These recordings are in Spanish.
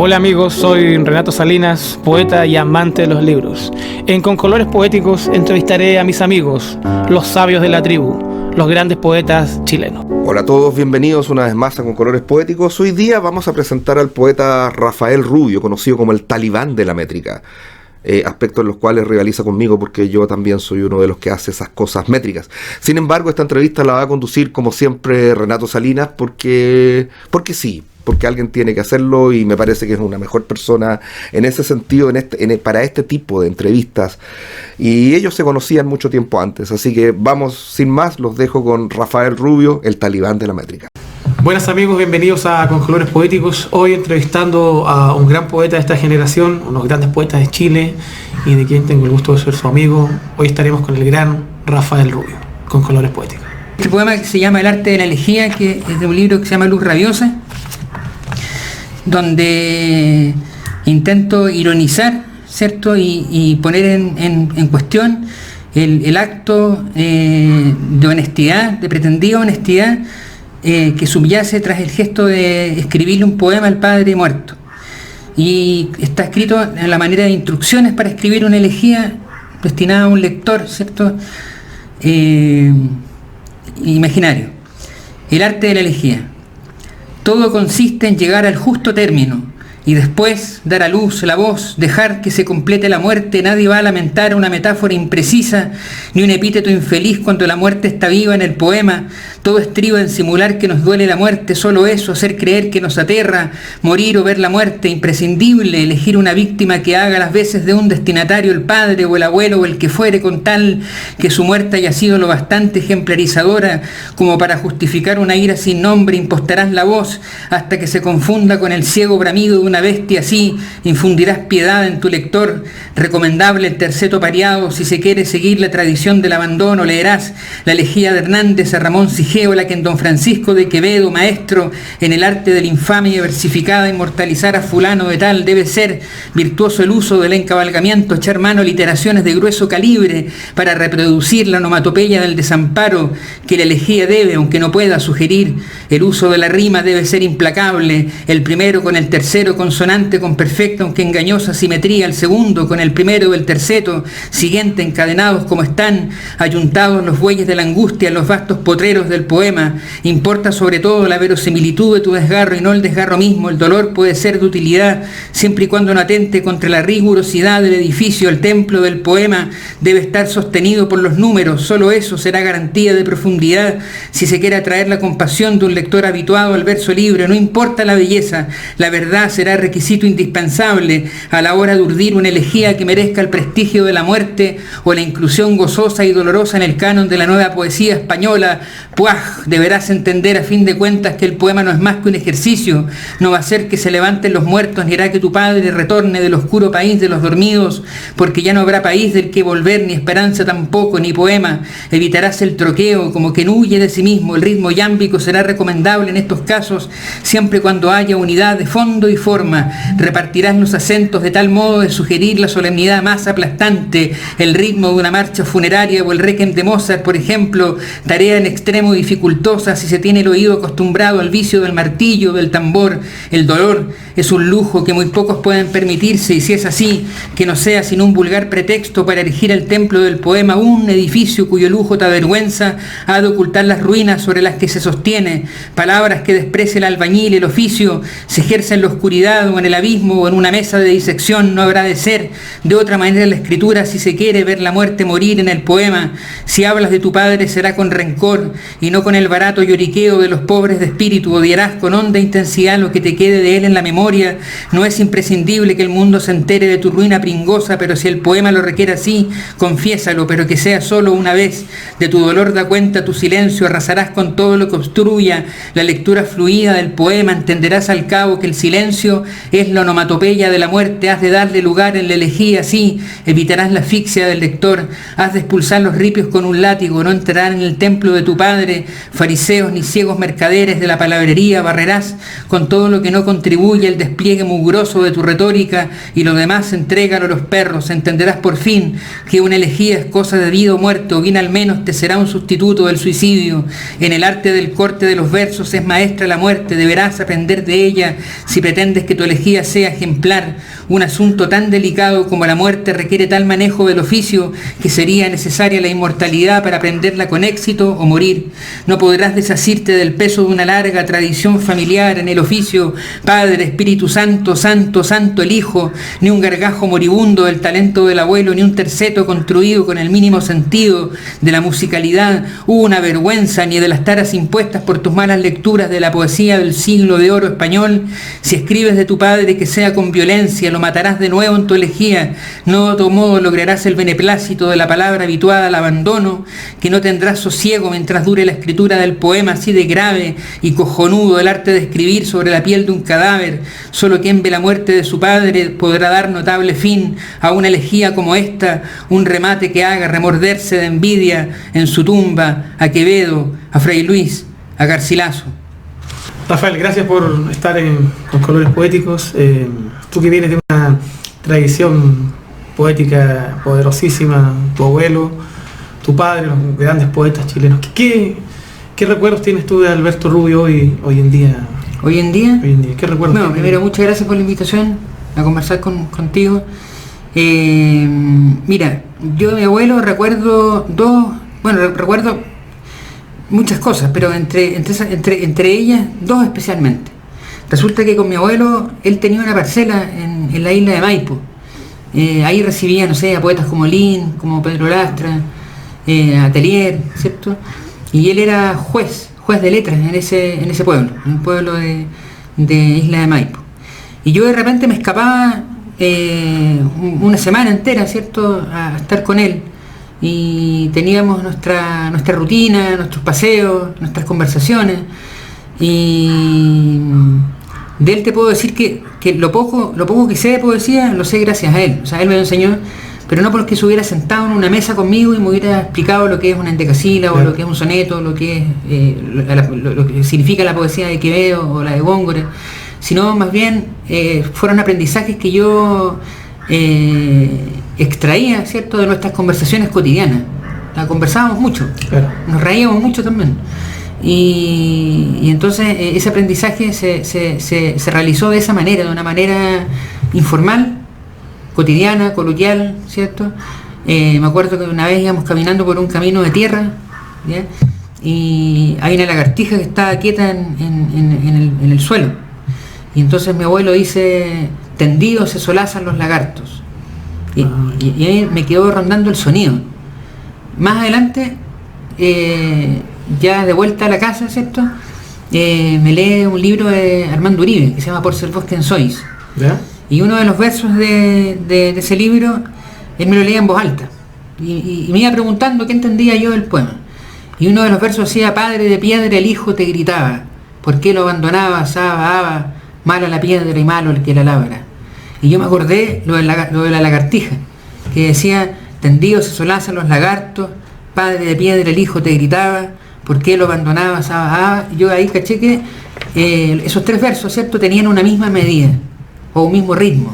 Hola amigos, soy Renato Salinas, poeta y amante de los libros. En Con Colores Poéticos entrevistaré a mis amigos, los sabios de la tribu, los grandes poetas chilenos. Hola a todos, bienvenidos una vez más a Con Colores Poéticos. Hoy día vamos a presentar al poeta Rafael Rubio, conocido como el talibán de la métrica. Aspectos en los cuales rivaliza conmigo porque yo también soy uno de los que hace esas cosas métricas. Sin embargo, esta entrevista la va a conducir como siempre Renato Salinas porque sí, porque alguien tiene que hacerlo y me parece que es una mejor persona en ese sentido, para este tipo de entrevistas. Y ellos se conocían mucho tiempo antes, así que vamos, sin más, los dejo con Rafael Rubio, el talibán de la métrica. Buenas amigos, bienvenidos a Con Colores Poéticos. Hoy entrevistando a un gran poeta de esta generación, unos grandes poetas de Chile y de quien tengo el gusto de ser su amigo. Hoy estaremos con el gran Rafael Rubio, Con Colores Poéticos. Este poema que se llama El arte de la elegía, que es de un libro que se llama Luz Rabiosa, donde intento ironizar, ¿cierto? Y poner en cuestión el acto de honestidad, de pretendida honestidad, que subyace tras el gesto de escribirle un poema al padre muerto. Y está escrito en la manera de instrucciones para escribir una elegía destinada a un lector, ¿cierto? Imaginario. El arte de la elegía. Todo consiste en llegar al justo término y después dar a luz la voz, dejar que se complete la muerte. Nadie va a lamentar una metáfora imprecisa ni un epíteto infeliz cuando la muerte está viva en el poema. Todo estriba en simular que nos duele la muerte, solo eso, hacer creer que nos aterra, morir o ver la muerte. Imprescindible elegir una víctima que haga las veces de un destinatario, el padre o el abuelo o el que fuere, con tal que su muerte haya sido lo bastante ejemplarizadora como para justificar una ira sin nombre. Impostarás la voz hasta que se confunda con el ciego bramido de una bestia, así infundirás piedad en tu lector. Recomendable el terceto pareado si se quiere seguir la tradición del abandono. Leerás la elegía de Hernández a Ramón Sigeo, la que en Don Francisco de Quevedo, maestro en el arte de la infamia versificada, inmortalizar a fulano de tal. Debe ser virtuoso el uso del encabalgamiento, echar mano a literaciones de grueso calibre para reproducir la onomatopeya del desamparo que la elegía debe, aunque no pueda sugerir. El uso de la rima debe ser implacable, el primero con el tercero consonante con perfecta aunque engañosa simetría, el segundo con el primero del terceto siguiente, encadenados como están ayuntados los bueyes de la angustia en los vastos potreros del poema. Importa sobre todo la verosimilitud de tu desgarro y no el desgarro mismo. El dolor puede ser de utilidad siempre y cuando no atente contra la rigurosidad del edificio. El templo del poema debe estar sostenido por los números, solo eso será garantía de profundidad si se quiere atraer la compasión de un lector habituado al verso libre. No importa la belleza, la verdad será requisito indispensable a la hora de urdir una elegía que merezca el prestigio de la muerte o la inclusión gozosa y dolorosa en el canon de la nueva poesía española. Puaj, deberás entender a fin de cuentas que el poema no es más que un ejercicio, no va a ser que se levanten los muertos, ni hará que tu padre retorne del oscuro país de los dormidos, porque ya no habrá país del que volver, ni esperanza tampoco, ni poema. Evitarás el troqueo, como quien huye de sí mismo. El ritmo yámbico será recomendable en estos casos, siempre cuando haya unidad de fondo y forma. Repartirás los acentos de tal modo de sugerir la solemnidad más aplastante, el ritmo de una marcha funeraria o el requiem de Mozart, por ejemplo, tarea en extremo dificultosa si se tiene el oído acostumbrado al vicio del martillo, del tambor. El dolor es un lujo que muy pocos pueden permitirse, y si es así, que no sea sin un vulgar pretexto para erigir el templo del poema, un edificio cuyo lujo te avergüenza, ha de ocultar las ruinas sobre las que se sostiene. Palabras que desprecia el albañil, el oficio, se ejerce en la oscuridad o en el abismo o en una mesa de disección. No habrá de ser de otra manera la escritura si se quiere ver la muerte morir en el poema. Si hablas de tu padre será con rencor y no con el barato lloriqueo de los pobres de espíritu. Odiarás con honda intensidad lo que te quede de él en la memoria. No es imprescindible que el mundo se entere de tu ruina pringosa, pero si el poema lo requiere así, confiésalo, pero que sea solo una vez. De tu dolor da cuenta tu silencio, arrasarás con todo lo que obstruya la lectura fluida del poema. Entenderás al cabo que el silencio es la onomatopeya de la muerte. Has de darle lugar en la elegía, así evitarás la asfixia del lector. Has de expulsar los ripios con un látigo, no entrarán en el templo de tu padre fariseos ni ciegos mercaderes de la palabrería. Barrerás con todo lo que no contribuye al despliegue mugroso de tu retórica, y lo demás entrégalo a los perros. Entenderás por fin que una elegía es cosa de vida o muerte, o bien al menos te será un sustituto del suicidio. En el arte del corte de los versos es maestra la muerte, deberás aprender de ella si pretendes que tu elegía sea ejemplar, un asunto tan delicado como la muerte requiere tal manejo del oficio que sería necesaria la inmortalidad para aprenderla con éxito o morir. No podrás desasirte del peso de una larga tradición familiar en el oficio, Padre, Espíritu Santo, Santo, Santo el Hijo, ni un gargajo moribundo del talento del abuelo, ni un terceto construido con el mínimo sentido de la musicalidad, una vergüenza, ni de las taras impuestas por tus malas lecturas de la poesía del siglo de oro español. Si escribes de tu padre que sea con violencia, lo matarás de nuevo en tu elegía. No de otro modo lograrás el beneplácito de la palabra habituada al abandono, que no tendrás sosiego mientras dure la escritura del poema así de grave y cojonudo, el arte de escribir sobre la piel de un cadáver. Solo quien ve la muerte de su padre podrá dar notable fin a una elegía como esta, un remate que haga remorderse de envidia en su tumba a Quevedo, a Fray Luis, a Garcilaso. Rafael, gracias por estar con Colores Poéticos. Tú que vienes de una tradición poética poderosísima, tu abuelo, tu padre, los grandes poetas chilenos. ¿Qué recuerdos tienes tú de Alberto Rubio hoy en día? ¿Hoy en día? Hoy en día. ¿Qué recuerdos? Bueno, primero, muchas gracias por la invitación a conversar contigo. Mira, yo de mi abuelo recuerdo recuerdo muchas cosas, pero entre ellas dos especialmente. Resulta que con mi abuelo, él tenía una parcela en la isla de Maipo. Ahí recibía, no sé, a poetas como Lin, como Pedro Lastra, Atelier, ¿cierto? Y él era juez de letras en ese pueblo, en el pueblo de Isla de Maipo. Y yo de repente me escapaba una semana entera, ¿cierto?, a estar con él. Y teníamos nuestra rutina, nuestros paseos, nuestras conversaciones. Y de él te puedo decir que lo poco que sé de poesía lo sé gracias a él. O sea, él me lo enseñó, pero no porque se hubiera sentado en una mesa conmigo y me hubiera explicado lo que es una endecasílaba, claro, o lo que es un soneto, lo que es lo que significa la poesía de Quevedo o la de Góngora, sino más bien fueron aprendizajes que yo extraía, ¿cierto?, de nuestras conversaciones cotidianas. Conversábamos mucho, claro, nos reíamos mucho también. Y entonces ese aprendizaje se realizó de esa manera, de una manera informal, cotidiana, coloquial, ¿cierto? Me acuerdo que una vez íbamos caminando por un camino de tierra, ¿ya?, y hay una lagartija que estaba quieta en el suelo. Y entonces mi abuelo dice: tendidos se solazan los lagartos. Y ahí me quedó rondando el sonido. Más adelante, ya de vuelta a la casa, ¿cierto?, me lee un libro de Armando Uribe que se llama Por ser vos quien sois. ¿Ya? Y uno de los versos de ese libro, él me lo leía en voz alta. Y me iba preguntando qué entendía yo del poema. Y uno de los versos decía: padre de piedra, el hijo te gritaba, ¿por qué lo abandonabas, aba? Mala la piedra y malo el que la labra. Y yo me acordé lo de la lagartija, que decía: tendidos se solazan los lagartos, padre de piedra, el hijo te gritaba, ¿por qué lo abandonabas, aba? Yo ahí caché que esos tres versos, ¿cierto?, tenían una misma medida o un mismo ritmo.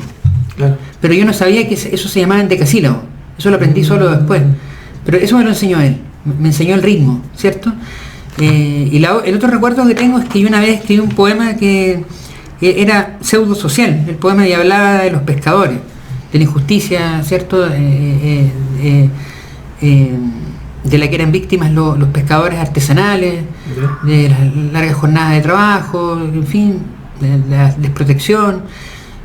Claro. Pero yo no sabía que eso se llamaba endecasílabo. Eso lo aprendí solo después. Pero eso me lo enseñó él. Me enseñó el ritmo, ¿cierto? Y el otro recuerdo que tengo es que yo una vez escribí un poema que era pseudo social. El poema ya hablaba de los pescadores, de la injusticia, ¿cierto?, de la que eran víctimas los pescadores artesanales, de las largas jornadas de trabajo, en fin, de la desprotección,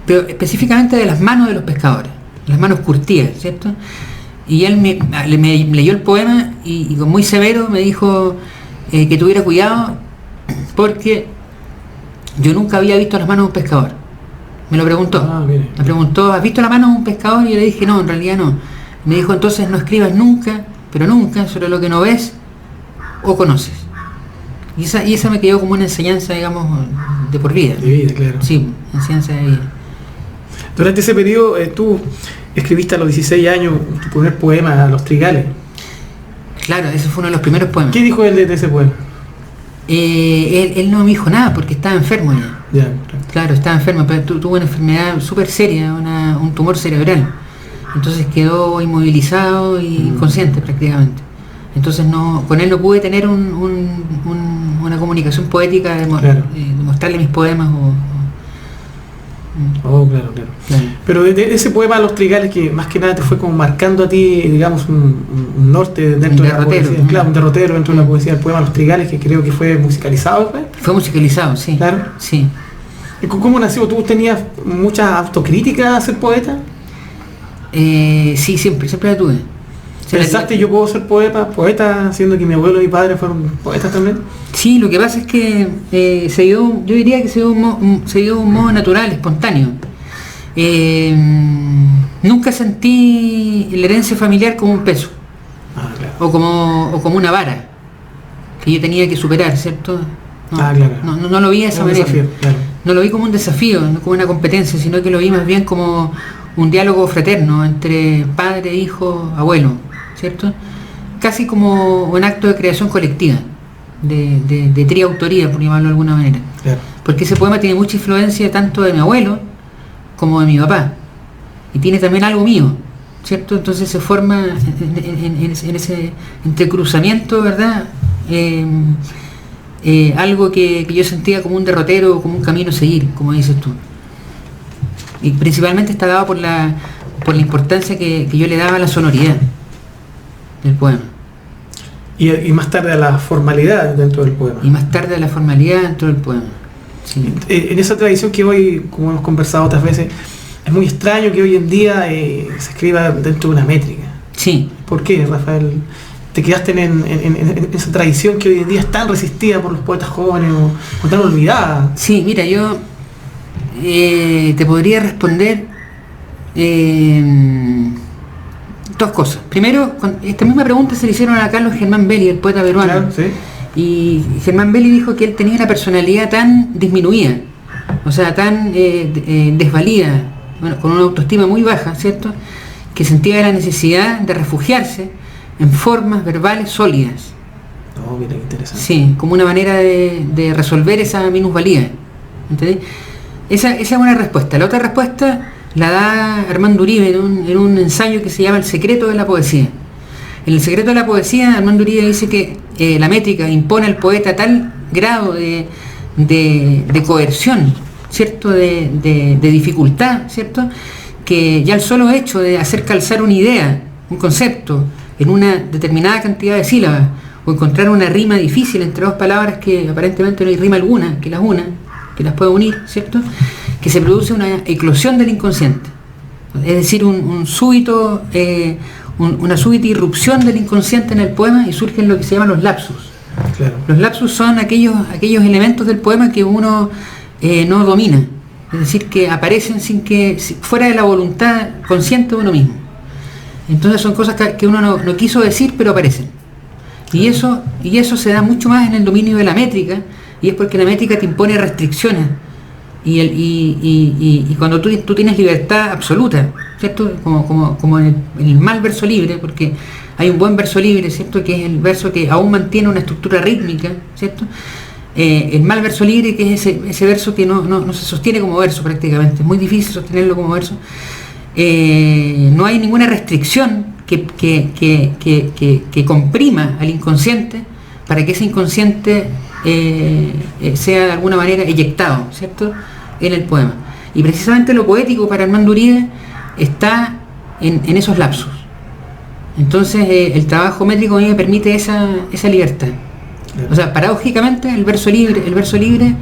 pero específicamente de las manos de los pescadores, las manos curtidas, ¿cierto? Y él me leyó el poema y muy severo me dijo que tuviera cuidado porque yo nunca había visto las manos de un pescador. Me lo preguntó. Me preguntó: ¿has visto la mano de un pescador? Y yo le dije: no, en realidad no. Me dijo: entonces no escribas nunca, pero nunca, sobre lo que no ves o conoces. Y esa me quedó como una enseñanza, digamos, de por vida. De vida, claro. Sí, enseñanza de vida. Durante ese periodo tú escribiste a los 16 años tu primer poema, Los Trigales. Claro, ese fue uno de los primeros poemas. ¿Qué dijo él de ese poema? Él no me dijo nada porque estaba enfermo ya. Claro, estaba enfermo, pero tuvo una enfermedad súper seria, un tumor cerebral. Entonces quedó inmovilizado y inconsciente prácticamente. Entonces con él no pude tener una comunicación poética de mostrarle mis poemas. Oh, claro. Pero de ese poema Los Trigales, que más que nada te fue como marcando a ti, digamos, un norte dentro de la poesía, claro, un derrotero dentro de la poesía, el poema Los Trigales, que creo que fue musicalizado, ¿ves? Fue musicalizado, sí. Claro. Sí. ¿Cómo nació? ¿Tú tenías mucha autocrítica a ser poeta? Sí, siempre la tuve. ¿Pensaste yo puedo ser poeta, siendo que mi abuelo y mi padre fueron poetas también? Sí, lo que pasa es que yo diría que se dio de un modo natural, espontáneo. Nunca sentí la herencia familiar como un peso, claro. o como una vara que yo tenía que superar, ¿cierto? Claro. No lo vi de esa manera. Desafío, claro. No lo vi como un desafío, no como una competencia, sino que lo vi más bien como un diálogo fraterno entre padre, hijo, abuelo, ¿cierto? Casi como un acto de creación colectiva, de triautoría, por llamarlo de alguna manera. Claro. Porque ese poema tiene mucha influencia tanto de mi abuelo como de mi papá. Y tiene también algo mío, ¿cierto? Entonces se forma en ese entrecruzamiento, ¿verdad? Algo que yo sentía como un derrotero, como un camino a seguir, como dices tú. Y principalmente está dado por la importancia que yo le daba a la sonoridad del poema. Y más tarde a la formalidad dentro del poema. Sí. En esa tradición que hoy, como hemos conversado otras veces, es muy extraño que hoy en día se escriba dentro de una métrica. Sí. ¿Por qué, Rafael? ¿Te quedaste en esa tradición que hoy en día es tan resistida por los poetas jóvenes o tan olvidada? Sí, mira, yo te podría responder dos cosas. Primero, esta misma pregunta se le hicieron a Carlos Germán Belli, el poeta peruano. Claro, sí. Y Germán Belli dijo que él tenía una personalidad tan disminuida, o sea, tan desvalida, con una autoestima muy baja, ¿cierto? Que sentía la necesidad de refugiarse en formas verbales sólidas. Oh, mira, qué interesante. Sí, como una manera de resolver esa minusvalía. ¿Entendés? Esa es una respuesta. La otra respuesta la da Armando Uribe en un ensayo que se llama El secreto de la poesía. En El secreto de la poesía, Armando Uribe dice que la métrica impone al poeta tal grado de coerción, ¿cierto? De dificultad, ¿cierto? Que ya el solo hecho de hacer calzar una idea, un concepto, en una determinada cantidad de sílabas, o encontrar una rima difícil entre dos palabras que aparentemente no hay rima alguna, que las puede unir, ¿cierto? Que se produce una eclosión del inconsciente. Es decir, una súbita irrupción del inconsciente en el poema, y surgen lo que se llaman los lapsus. Claro. Los lapsus son aquellos elementos del poema que uno no domina, es decir, que aparecen fuera de la voluntad consciente de uno mismo. Entonces son cosas que uno no quiso decir, pero aparecen. Y eso se da mucho más en el dominio de la métrica, y es porque la métrica te impone restricciones. Y cuando tú tienes libertad absoluta, ¿cierto? Como en el mal verso libre, porque hay un buen verso libre, ¿cierto? Que es el verso que aún mantiene una estructura rítmica, ¿cierto? El mal verso libre, que es ese verso que no se sostiene como verso prácticamente, es muy difícil sostenerlo como verso. No hay ninguna restricción que comprima al inconsciente para que ese inconsciente sea de alguna manera eyectado, ¿cierto?, en el poema. Y precisamente lo poético para Armando Uribe está en esos lapsos. Entonces el trabajo métrico a mí me permite esa libertad. O sea, paradójicamente el verso libre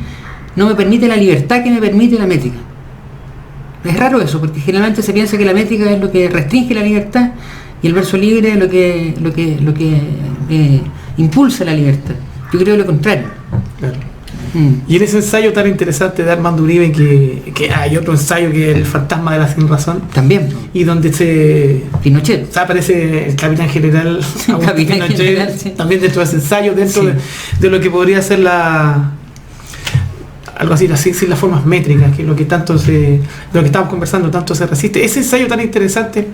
no me permite la libertad que me permite la métrica. Es raro eso, porque generalmente se piensa que la métrica es lo que restringe la libertad y el verso libre es lo que impulsa la libertad. Yo creo lo contrario. Claro. Y en ese ensayo tan interesante de Armando Uribe, que hay otro ensayo que es El fantasma de la sinrazón. También. Y donde Pinochet. aparece el capitán general, Capitán General, sí. También dentro de ese ensayo, dentro Sí. de lo que podría ser algo así, sin las formas métricas, que es lo que de lo que estamos conversando, tanto se resiste. Ese ensayo tan interesante,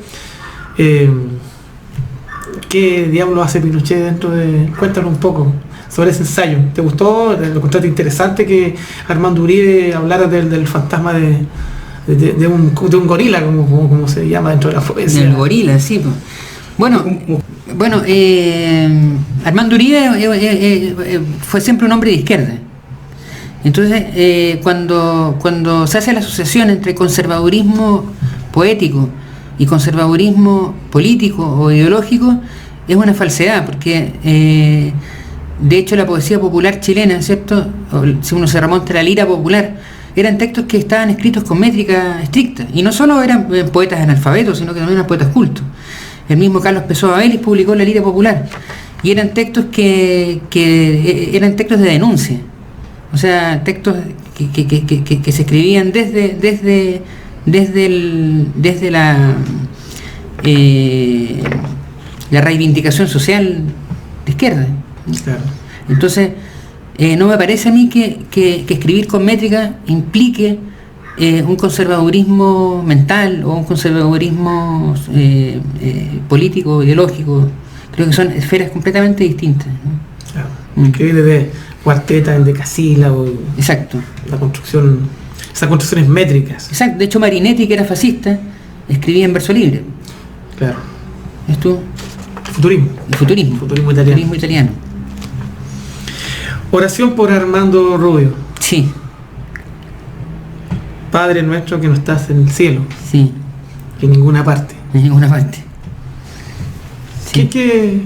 ¿qué diablo hace Pinochet dentro de...? Cuéntanos un poco sobre ese ensayo. ¿Te gustó? ¿Lo encontraste interesante que Armando Uribe hablara del fantasma de un gorila, como se llama dentro de la poesía? El gorila, sí. Bueno, Armando Uribe fue siempre un hombre de izquierda. Entonces, cuando se hace la asociación entre conservadurismo poético y conservadurismo político o ideológico, es una falsedad, porque de hecho la poesía popular chilena, ¿cierto? Si uno se remonta a la lira popular, eran textos que estaban escritos con métrica estricta, y no solo eran poetas analfabetos, sino que también eran poetas cultos. El mismo Carlos Pessoa Vélez publicó la lira popular, y eran textos que eran textos de denuncia, o sea, textos que se escribían desde la reivindicación social de izquierda. Claro. Entonces, no me parece a mí que escribir con métrica implique un conservadurismo mental o un conservadurismo político, ideológico. Creo que son esferas completamente distintas, ¿no? Claro. Escribir desde cuarteta, en decasílabo. Exacto. La construcción, esas construcciones métricas. Exacto. De hecho, Marinetti, que era fascista, escribía en verso libre. Claro. ¿Ves tú? Futurismo. El futurismo. Futurismo italiano. Futurismo italiano. Oración por Armando Rubio. Sí. Padre nuestro que no estás en el cielo, Sí. en ninguna parte. En ninguna parte. Sí. ¿Qué?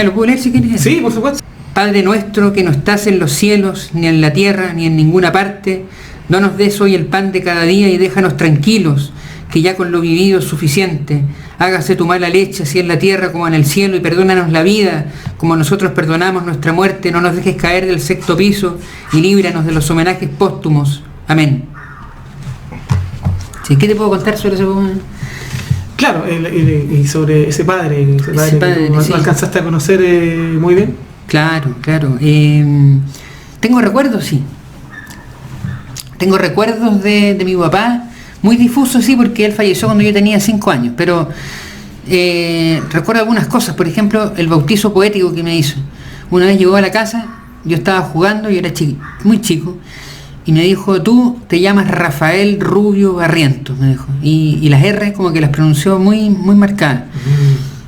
¿Lo puedo leer si quieres? Sí, por supuesto. Padre nuestro que no estás en los cielos, ni en la tierra, ni en ninguna parte, no nos des hoy el pan de cada día y déjanos tranquilos, que ya con lo vivido es suficiente. Hágase tu mala leche, así en la tierra como en el cielo, y perdónanos la vida, como nosotros perdonamos nuestra muerte. No nos dejes caer del sexto piso, y líbranos de los homenajes póstumos. Amén. ¿Sí? ¿Qué te puedo contar sobre ese poema? Claro, y sobre ese padre Ese padre, que tú sí. alcanzaste a conocer muy bien. Claro. Tengo recuerdos, sí. Tengo recuerdos de mi papá, muy difusos, sí, porque él falleció cuando yo tenía 5 años, pero recuerdo algunas cosas. Por ejemplo, el bautizo poético que me hizo. Una vez llegó a la casa, yo estaba jugando, yo era muy chico, y me dijo: tú te llamas Rafael Rubio Barrientos, me dijo, y las R como que las pronunció muy marcadas.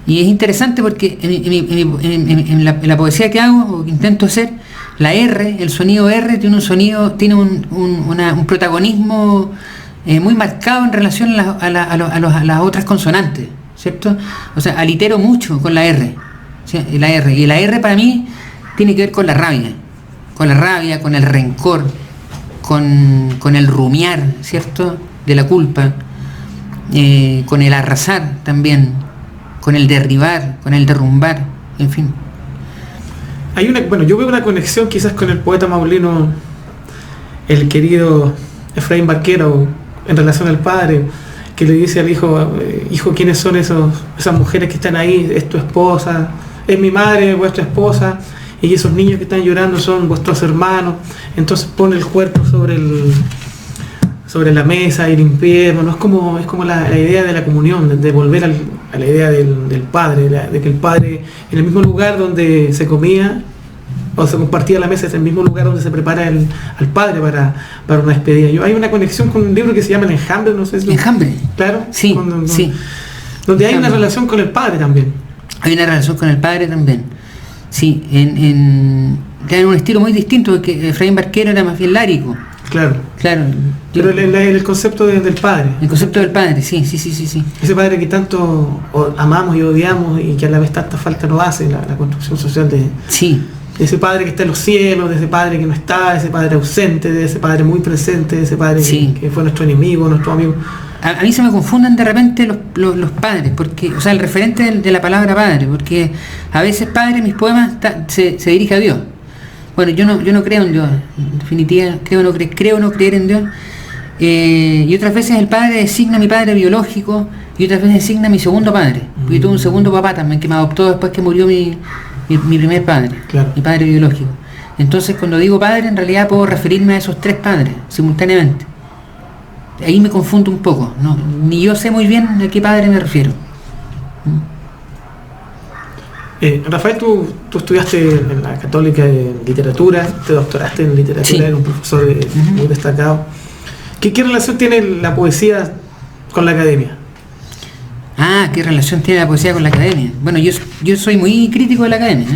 Y es interesante porque en la poesía que hago o que intento hacer, la R, el sonido R tiene un protagonismo muy marcado en relación a las otras consonantes, ¿cierto? O sea, alitero mucho con la R, ¿sí? Y la R para mí tiene que ver con la rabia, con el rencor, con el rumiar, ¿cierto?, de la culpa, con el arrasar también, con el derribar, con el derrumbar, en fin. Yo veo una conexión quizás con el poeta maulino, el querido Efraín Barquero, en relación al padre, que le dice al hijo: hijo, ¿quiénes son esas mujeres que están ahí? Es tu esposa, es mi madre, vuestra esposa, y esos niños que están llorando son vuestros hermanos. Entonces pone el cuerpo sobre la mesa y limpiemos, ¿no? Es como la idea de la comunión, de volver a la idea del padre, de que el padre, en el mismo lugar donde se comía o se compartía la mesa, es el mismo lugar donde se prepara al padre para una despedida. Hay una conexión con un libro que se llama El Enjambre, no sé si... ¿Enjambre? Claro. Sí, sí. Donde hay una relación con el padre también. Hay una relación con el padre también. Sí, en un estilo muy distinto, porque Efraín Barquero era más bien lárico. Claro. Pero el concepto del padre. El concepto del padre, sí. Ese padre que tanto amamos y odiamos y que a la vez tanta falta nos hace, la construcción social de ese padre que está en los cielos, de ese padre que no está, de ese padre ausente, de ese padre muy presente, de ese padre que fue nuestro enemigo, nuestro amigo. A mí se me confunden de repente los padres, porque, o sea, el referente de la palabra padre, porque a veces padre en mis poemas se dirige a Dios. Bueno, yo no creo en Dios, en definitiva, creo no creer en Dios. Y otras veces el padre designa a mi padre biológico, y otras veces designa a mi segundo padre. Porque tuve un segundo papá también que me adoptó después que murió mi primer padre, claro, mi padre biológico. Entonces, cuando digo padre, en realidad puedo referirme a esos 3 padres simultáneamente. Ahí me confundo un poco, ¿no? Ni yo sé muy bien a qué padre me refiero. Rafael, tú estudiaste en la Católica en literatura, te doctoraste en literatura, eres un profesor muy destacado. ¿Qué relación tiene la poesía con la academia? ¿Qué relación tiene la poesía con la academia? Bueno, yo soy muy crítico de la academia,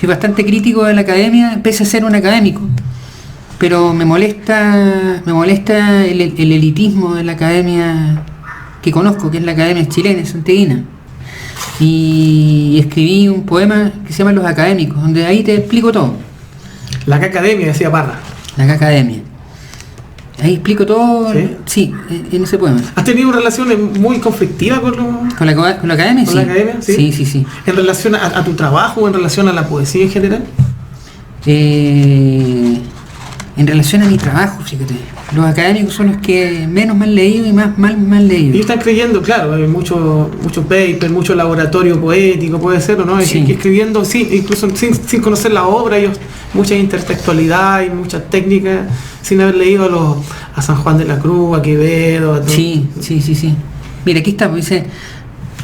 Soy bastante crítico de la academia, pese a ser un académico. pero me molesta el elitismo de la academia que conozco, que es la Academia Chilena, santiaguina. Y escribí un poema que se llama Los Académicos, donde ahí te explico todo. La academia, decía Parra. La Academia. Ahí explico todo, ¿Sí? en ese poema. ¿Has tenido relaciones muy conflictivas con la academia? ¿Con Sí. la academia? Sí. ¿En relación a tu trabajo o en relación a la poesía en general? En relación a mi trabajo, fíjate. Los académicos son los que menos me han leído y más mal me han leído. Y están creyendo, claro, hay mucho paper, mucho laboratorio poético, puede ser, ¿o no? Sí. Escribiendo, sí, incluso sin conocer la obra, ellos mucha intertextualidad y muchas técnicas, sin haber leído a San Juan de la Cruz, a Quevedo, a todo. Sí. Mira, aquí está, dice: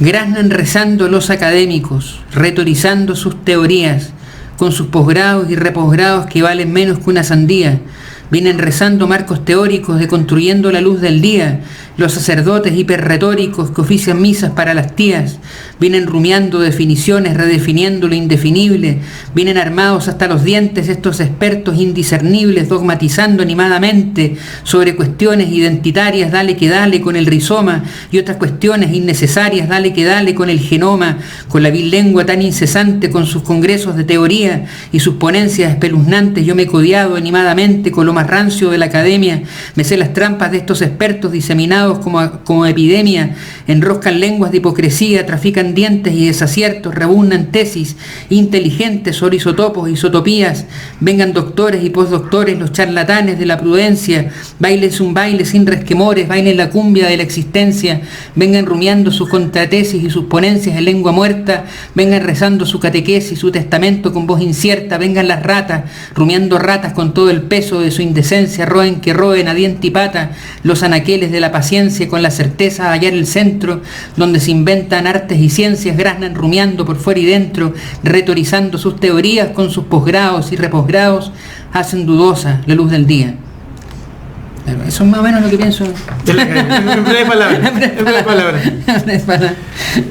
graznan rezando los académicos, retorizando sus teorías, con sus posgrados y reposgrados que valen menos que una sandía. Vienen rezando marcos teóricos de construyendo la luz del día, los sacerdotes hiperretóricos que ofician misas para las tías. Vienen rumiando definiciones, redefiniendo lo indefinible. Vienen armados hasta los dientes estos expertos indiscernibles, dogmatizando animadamente sobre cuestiones identitarias, dale que dale con el rizoma, y otras cuestiones innecesarias, dale que dale con el genoma, con la vil lengua tan incesante, con sus congresos de teoría y sus ponencias espeluznantes. Yo me he codiado animadamente con lo más rancio de la academia, me sé las trampas de estos expertos diseminados como epidemia, enroscan lenguas de hipocresía, trafican dientes y desaciertos, rebundan tesis inteligentes sobre isotopos, isotopías. Vengan doctores y postdoctores, los charlatanes de la prudencia, bailen un baile sin resquemores, bailen la cumbia de la existencia, vengan rumiando sus contratesis y sus ponencias en lengua muerta, vengan rezando su catequesis, su testamento con voz incierta, vengan las ratas, rumiando ratas con todo el peso de su indecencia, roen que roen a diente y pata los anaqueles de la paciencia, con la certeza de hallar el centro donde se inventan artes y ciencias, graznan rumiando por fuera y dentro, retorizando sus teorías con sus posgrados y reposgrados, hacen dudosa la luz del día. Eso es más o menos lo que pienso. En breve palabras.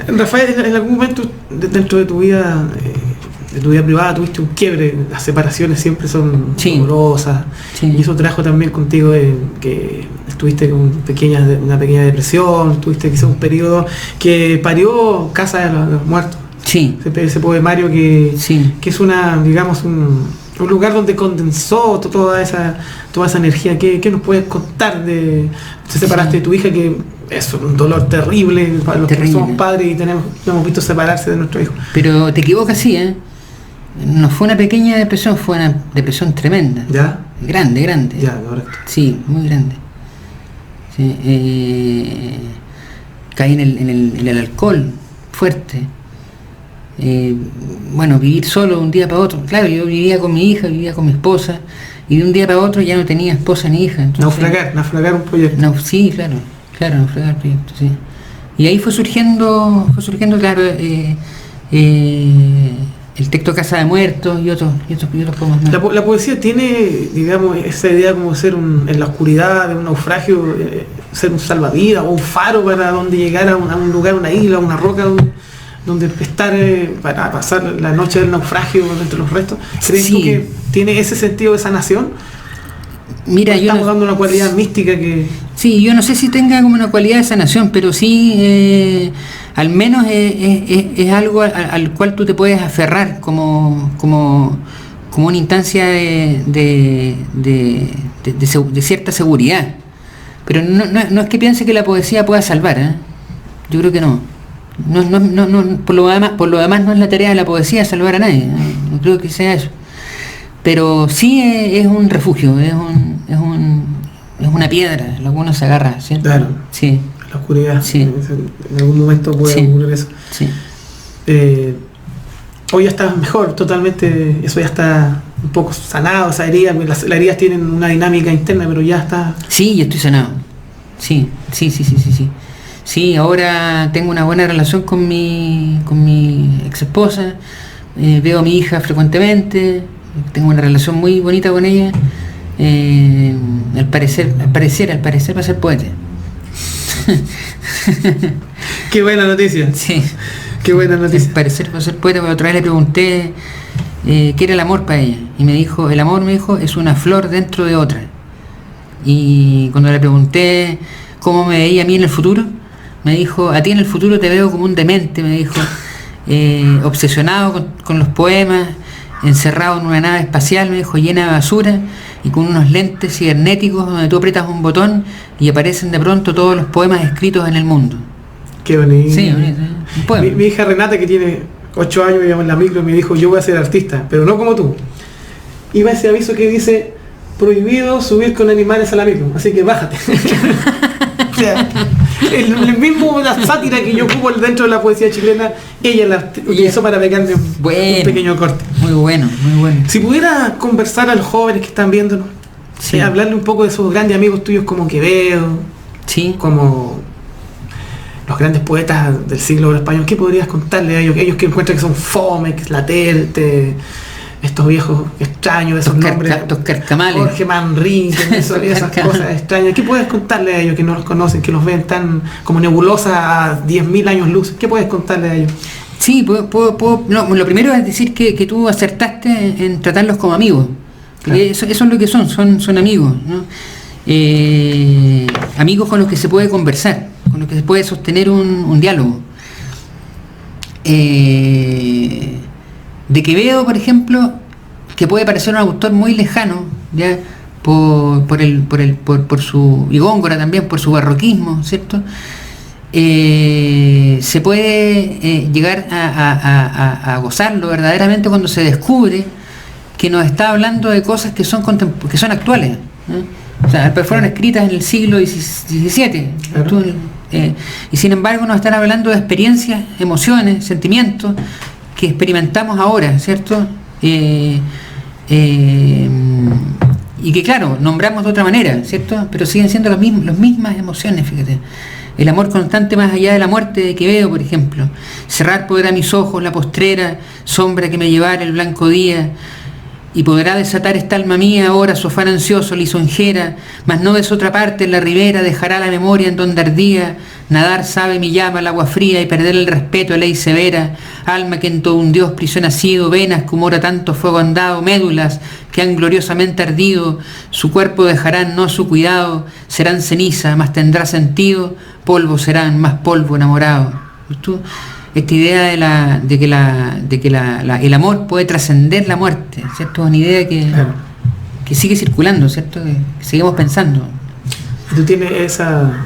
Rafael, en algún momento dentro de tu vida privada tuviste un quiebre, las separaciones siempre son dolorosas, y eso trajo también contigo que estuviste con una pequeña depresión, tuviste quizás un periodo que parió Casa de los Muertos, ese poemario que es un lugar donde condensó toda esa energía. ¿Qué nos puedes contar te separaste de tu hija, que es un dolor terrible para los que somos padres y hemos visto separarse de nuestro hijo? Pero te equivocas, no fue una pequeña depresión, fue una depresión tremenda. ¿Ya? Grande. Ya, correcto. Sí, muy grande. Sí, caí en el alcohol fuerte. Vivir solo de un día para otro. Claro, yo vivía con mi hija, vivía con mi esposa, y de un día para otro ya no tenía esposa ni hija. Entonces, naufragar un proyecto. Naufragar el proyecto, sí. Y ahí fue surgiendo, claro, el texto Casa de Muertos y otros poemas más. La poesía tiene, digamos, esa idea como ser en la oscuridad de un naufragio, ser un salvavidas o un faro para donde llegar a un lugar, una isla, una roca donde estar para pasar la noche del naufragio entre los restos. ¿Crees tú que tiene ese sentido de sanación? Mira, estamos dando una cualidad mística que... Sí, yo no sé si tenga como una cualidad de sanación, pero sí, al menos es algo al cual tú te puedes aferrar como una instancia de cierta seguridad. Pero no es que piense que la poesía pueda salvar, yo creo que no. Por lo demás no es la tarea de la poesía salvar a nadie, no creo que sea eso. Pero sí es un refugio, es una piedra a la que uno se agarra, ¿cierto? Claro. Sí. La oscuridad. Sí. En algún momento puede ocurrir eso. Sí. Hoy ya estás mejor, totalmente, eso ya está un poco sanado, esa herida, las heridas tienen una dinámica interna, pero ya está... Sí, yo estoy sanado. Sí. Sí, ahora tengo una buena relación con mi ex esposa, veo a mi hija frecuentemente, tengo una relación muy bonita con ella. Al parecer va a ser poeta. Qué buena noticia. Sí. Qué buena noticia. Al parecer va a ser poeta, porque otra vez le pregunté qué era el amor para ella. Y me dijo, el amor, me dijo, es una flor dentro de otra. Y cuando le pregunté cómo me veía a mí en el futuro, me dijo, a ti en el futuro te veo como un demente, me dijo, obsesionado con los poemas, encerrado en una nave espacial, me dijo, llena de basura y con unos lentes cibernéticos donde tú aprietas un botón y aparecen de pronto todos los poemas escritos en el mundo. Qué bonito. Sí, bonito, ¿eh? Mi hija Renata, que tiene 8 años, íbamos en la micro, me dijo, yo voy a ser artista, pero no como tú. Iba ese aviso que dice, prohibido subir con animales a la micro, así que bájate. O sea, el mismo, la sátira que yo ocupo dentro de la poesía chilena, ella la utilizó para pegarme un pequeño corte. Muy bueno, muy bueno. Si pudiera conversar a los jóvenes que están viéndonos, Sí. Hablarle un poco de esos grandes amigos tuyos como Quevedo, Sí. como los grandes poetas del siglo español, ¿qué podrías contarle a ellos? Ellos que encuentran que son fome, que es latente, estos viejos extraños, esos nombres, Estos carcamales. Jorge Manrique, esas cosas extrañas. ¿Qué puedes contarle a ellos que no los conocen, que los ven tan como nebulosas a 10.000 años luz? ¿Qué puedes contarle a ellos? Sí, no, lo primero es decir que tú acertaste en tratarlos como amigos. Claro. Eso es lo que son amigos, ¿no? Amigos con los que se puede conversar, con los que se puede sostener un diálogo. De Quevedo, por ejemplo, que puede parecer un autor muy lejano, ya por su, y Góngora también, por su barroquismo, ¿cierto? Se puede llegar a gozarlo verdaderamente cuando se descubre que nos está hablando de cosas que son actuales, ¿no? O sea, fueron escritas en el siglo XVII, Claro. y sin embargo nos están hablando de experiencias, emociones, sentimientos que experimentamos ahora, ¿cierto? Y que claro, nombramos de otra manera, ¿cierto? Pero siguen siendo las mismas emociones, fíjate. El amor constante más allá de la muerte de Quevedo, por ejemplo. Cerrar podrá mis ojos la postrera sombra que me llevara el blanco día, y podrá desatar esta alma mía ahora su afán ansioso, lisonjera, mas no de otra parte en la ribera dejará la memoria en donde ardía, nadar sabe mi llama al agua fría y perder el respeto a ley severa, alma que en todo un dios prisión ha sido, venas que humora tanto fuego han dado, médulas que han gloriosamente ardido, su cuerpo dejarán no su cuidado, serán ceniza, mas tendrá sentido, polvo serán, más polvo enamorado. ¿Tú? Esta idea de que el amor puede trascender la muerte, ¿cierto? Es una idea Claro. que sigue circulando, ¿cierto? Que seguimos pensando. Tú tienes esa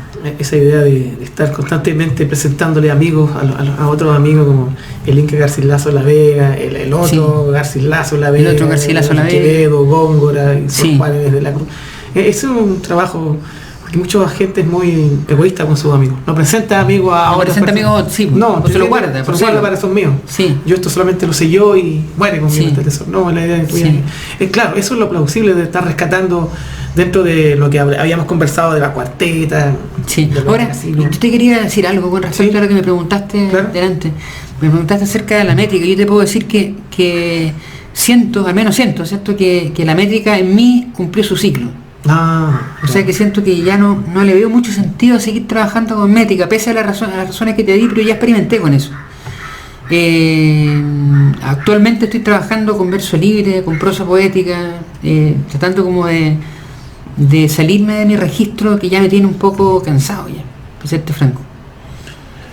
idea de estar constantemente presentándole amigos a otros amigos como el Inca Garcilaso La Vega, el otro Sí. Garcilaso La Vega, El otro Garcilaso La Vega. Quevedo, Góngora y Sí. Juárez de la Cruz. Es un trabajo, porque mucha gente es muy egoísta con sus amigos. No presenta amigos a No otras presenta personas. amigos, sí, no, o se lo guarda, se por lo guarda celo. para esos míos. Sí. Yo esto solamente lo sé yo y muere conmigo Sí. este tesoro. No, la idea es tuya. Sí. Claro, eso es lo plausible de estar rescatando dentro de lo que habíamos conversado de la cuarteta. Sí. de los Ahora, casinos. yo te quería decir algo con respecto Sí. a lo que me preguntaste Claro. delante. Me preguntaste acerca de la métrica. Yo te puedo decir que siento, al menos siento, ¿cierto? Que la métrica en mí cumplió su ciclo. O sea que siento que ya no le veo mucho sentido a seguir trabajando con métrica, pese a las razones que te di, pero ya experimenté con eso. Actualmente estoy trabajando con verso libre, con prosa poética, tratando como de salirme de mi registro que ya me tiene un poco cansado ya, para serte franco.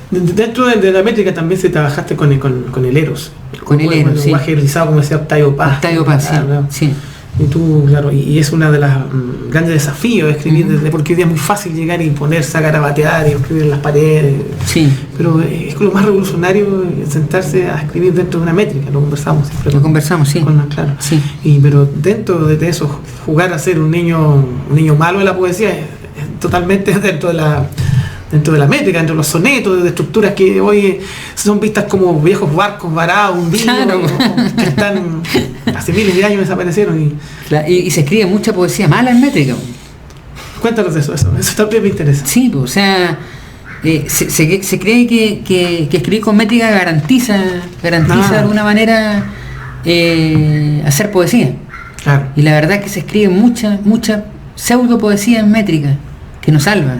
Dentro de la métrica también se trabajaste con el Eros. Con el Eros, el sí. lenguaje realizado como decía Octavio Paz. Octavio Paz, sí, Claro. sí. Y tú, claro, y es una de las grandes desafíos de escribir, porque hoy día es muy fácil llegar y ponerse a garabatear y escribir en las paredes. Sí. Pero es lo más revolucionario sentarse a escribir dentro de una métrica, lo conversamos siempre. Lo conversamos, sí. Claro. Sí. Pero dentro de eso, jugar a ser un niño malo de la poesía es totalmente dentro de la métrica, dentro de los sonetos, de estructuras que hoy son vistas como viejos barcos varados, hundidos, Claro. que están hace miles de años desaparecieron. Y se escribe mucha poesía mala en métrica. Cuéntanos de eso también me interesa. Sí, pues, o sea, se cree que escribir con métrica garantiza de alguna manera hacer poesía. Claro. Y la verdad es que se escribe mucha pseudo poesía en métrica que nos salva.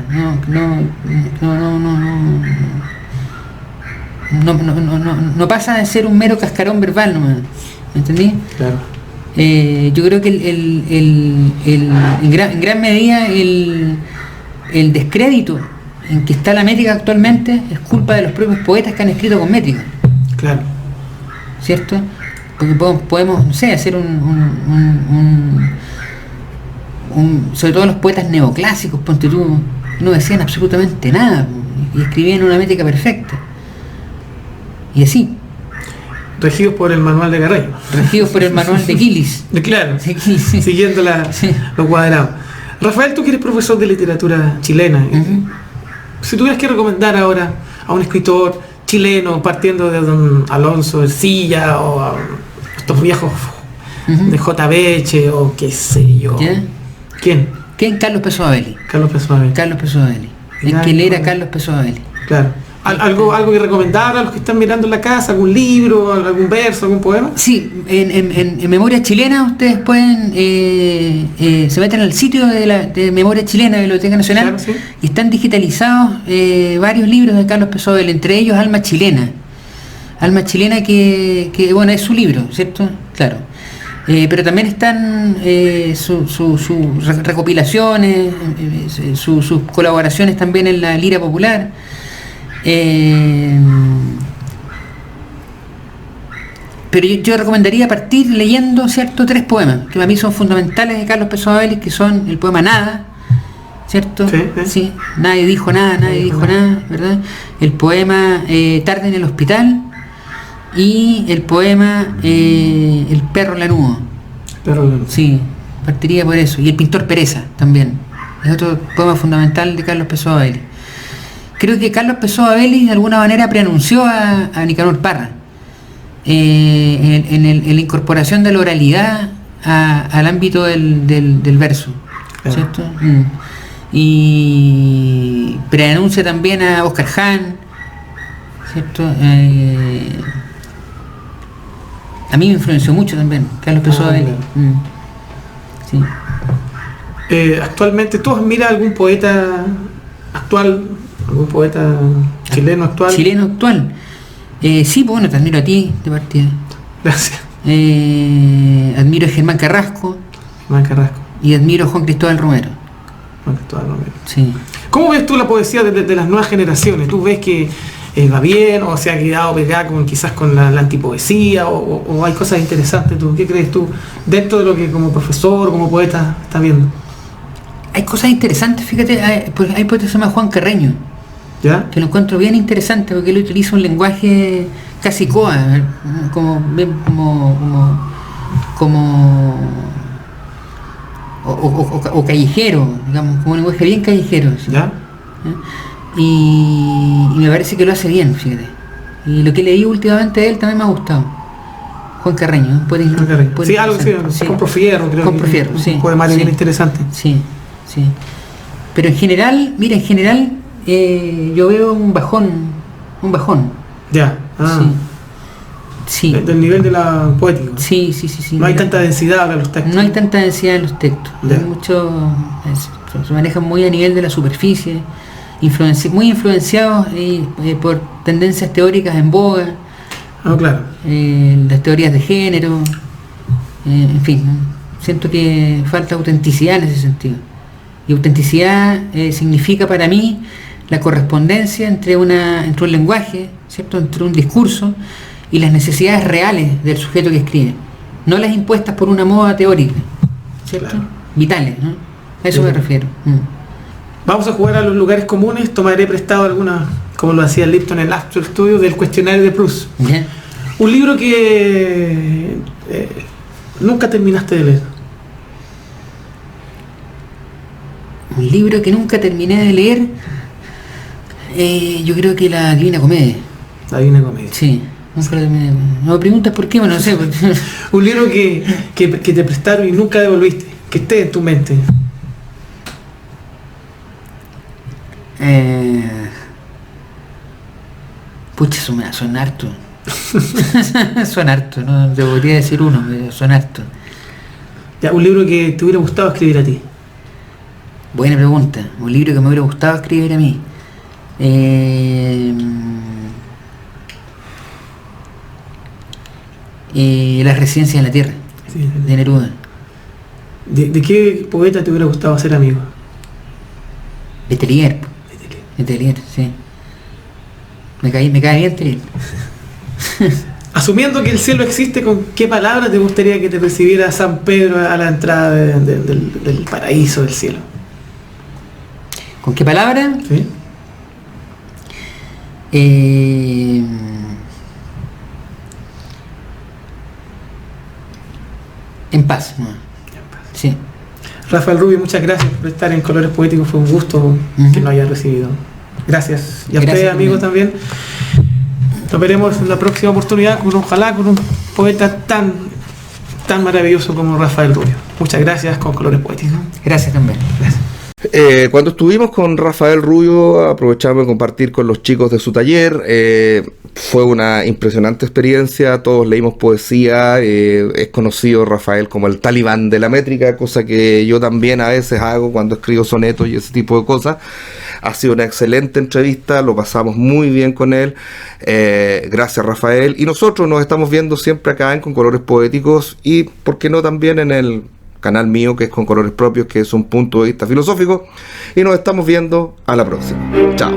No pasa de ser un mero cascarón verbal nomás. ¿Me entendí? Claro. Yo creo que en gran medida el descrédito en que está la métrica actualmente es culpa de los propios poetas que han escrito con métrica. Claro. ¿Cierto? Porque podemos, no sé, hacer sobre todo los poetas neoclásicos, ponte tú, no decían absolutamente nada y escribían una métrica perfecta. Y así. Regidos por el manual de Carreño. Regidos por el manual de Quilis. Claro, Sí. siguiendo los cuadrados. Rafael, tú que eres profesor de literatura chilena, si tuvieras que recomendar ahora a un escritor chileno, partiendo de don Alonso Ercilla o a estos viejos de J. Beche o qué sé yo. ¿Ya? ¿Quién? Carlos Pessoa-Belli. Carlos Pessoa-Belli. Carlos Pessoa-Belli. Hay Ya, que leer a bueno. Carlos Pessoa-Belli. Claro. ¿Algo que recomendar a los que están mirando en la casa? ¿Algún libro, algún verso, algún poema? Sí, en Memoria Chilena ustedes pueden, se meten al sitio de Memoria Chilena de la Biblioteca Nacional, Claro, sí. y están digitalizados varios libros de Carlos Pessoa-Belli, entre ellos Alma Chilena. Alma Chilena que bueno, es su libro, ¿cierto? Claro. Pero también están sus recopilaciones, sus colaboraciones también en la Lira Popular. Pero yo recomendaría partir leyendo, ¿cierto?, 3 poemas que para mí son fundamentales de Carlos Pessoa-Belli, que son el poema Nada, ¿cierto? Sí. Nadie dijo nada, ¿verdad? El poema Tarde en el hospital y el poema El perro lanudo. Sí, partiría por eso. Y El pintor Pereza también, es otro poema fundamental de Carlos Pessoa-Belli. Creo que Carlos Pessoa-Belli de alguna manera preanunció a Nicanor Parra en la incorporación de la oralidad al ámbito del verso, ¿cierto? Y preanuncia también a Oscar Hahn, ¿cierto? A mí me influenció mucho también Carlos Pessoa-Belli. Sí. Actualmente, ¿tú admiras algún poeta actual? ¿Algún poeta chileno actual? Chileno actual. Sí, pues bueno, te admiro a ti de partida. Gracias. Admiro a Germán Carrasco. Y admiro a Juan Cristóbal Romero. Sí. ¿Cómo ves tú la poesía de las nuevas generaciones? ¿Tú ves que va bien o se ha quedado pegada quizás con la antipoesía o hay cosas interesantes? ¿Tú qué crees tú dentro de lo que como profesor, como poeta estás viendo? Hay cosas interesantes, fíjate, hay poeta que se llama Juan Carreño, ¿ya? Que lo encuentro bien interesante porque él utiliza un lenguaje casi coa, como callejero, digamos, como un lenguaje bien callejero, ¿sí? ¿Ya? Y me parece que lo hace bien, fíjate. Y lo que leí últimamente de él también me ha gustado. Juan Carreño, sí, algo sí, Compro Fierro, creo. Compro Fierro, sí. Un poemario bien interesante. Sí. Pero en general, yo veo un bajón. Ya. Sí. Del nivel de la poética. Sí. No hay tanta densidad en los textos. No hay tanta densidad en los textos. Ya. Hay mucho, se manejan muy a nivel de la superficie, muy influenciados por tendencias teóricas en boga. Claro. Las teorías de género, en fin, siento que falta autenticidad en ese sentido. Y autenticidad significa para mí la correspondencia entre un lenguaje, ¿cierto?, entre un discurso y las necesidades reales del sujeto que escribe, no las impuestas por una moda teórica, ¿cierto? Claro. Vitales, ¿no? A eso me refiero. Vamos a jugar a los lugares comunes. Tomaré prestado algunas, como lo hacía Lipton en el Astro Studio, del cuestionario de Proust. ¿Ya? Un libro que nunca terminaste de leer. Un libro que nunca terminé de leer, yo creo que La Divina Comedia. La Divina Comedia. Sí, nunca lo terminé. No me preguntas por qué, bueno, no sé. Un libro que te prestaron y nunca devolviste, que esté en tu mente. Pucha, eso me va a sonar harto. Son harto, no debería decir uno, pero son harto. Ya, un libro que te hubiera gustado escribir a ti. Buena pregunta. Un libro que me hubiera gustado escribir a mí. Las residencias en la tierra, Sí. de Neruda. ¿De qué poeta te hubiera gustado ser amigo? Letelier, Letelier, sí. Me cae bien Letelier. Asumiendo que el cielo existe, ¿con qué palabra te gustaría que te recibiera San Pedro a la entrada del paraíso del cielo? ¿Con qué palabra? ¿Sí? En paz, ¿no? Sí. Rafael Rubio, muchas gracias por estar en Colores Poéticos, fue un gusto que nos hayas recibido. Gracias. Y a ustedes, amigos, también. Nos veremos en la próxima oportunidad, ojalá con un poeta tan maravilloso como Rafael Rubio. Muchas gracias con Colores Poéticos. Gracias también. Gracias. Cuando estuvimos con Rafael Rubio, aprovechamos de compartir con los chicos de su taller. Fue una impresionante experiencia, todos leímos poesía. Es conocido Rafael como el talibán de la métrica, cosa que yo también a veces hago cuando escribo sonetos y ese tipo de cosas. Ha sido una excelente entrevista, lo pasamos muy bien con él. Gracias, Rafael. Y nosotros nos estamos viendo siempre acá en Con Colores Poéticos y, ¿por qué no, también en el canal mío, que es Con Colores Propios, que es un punto de vista filosófico. Y nos estamos viendo a la próxima. Chao.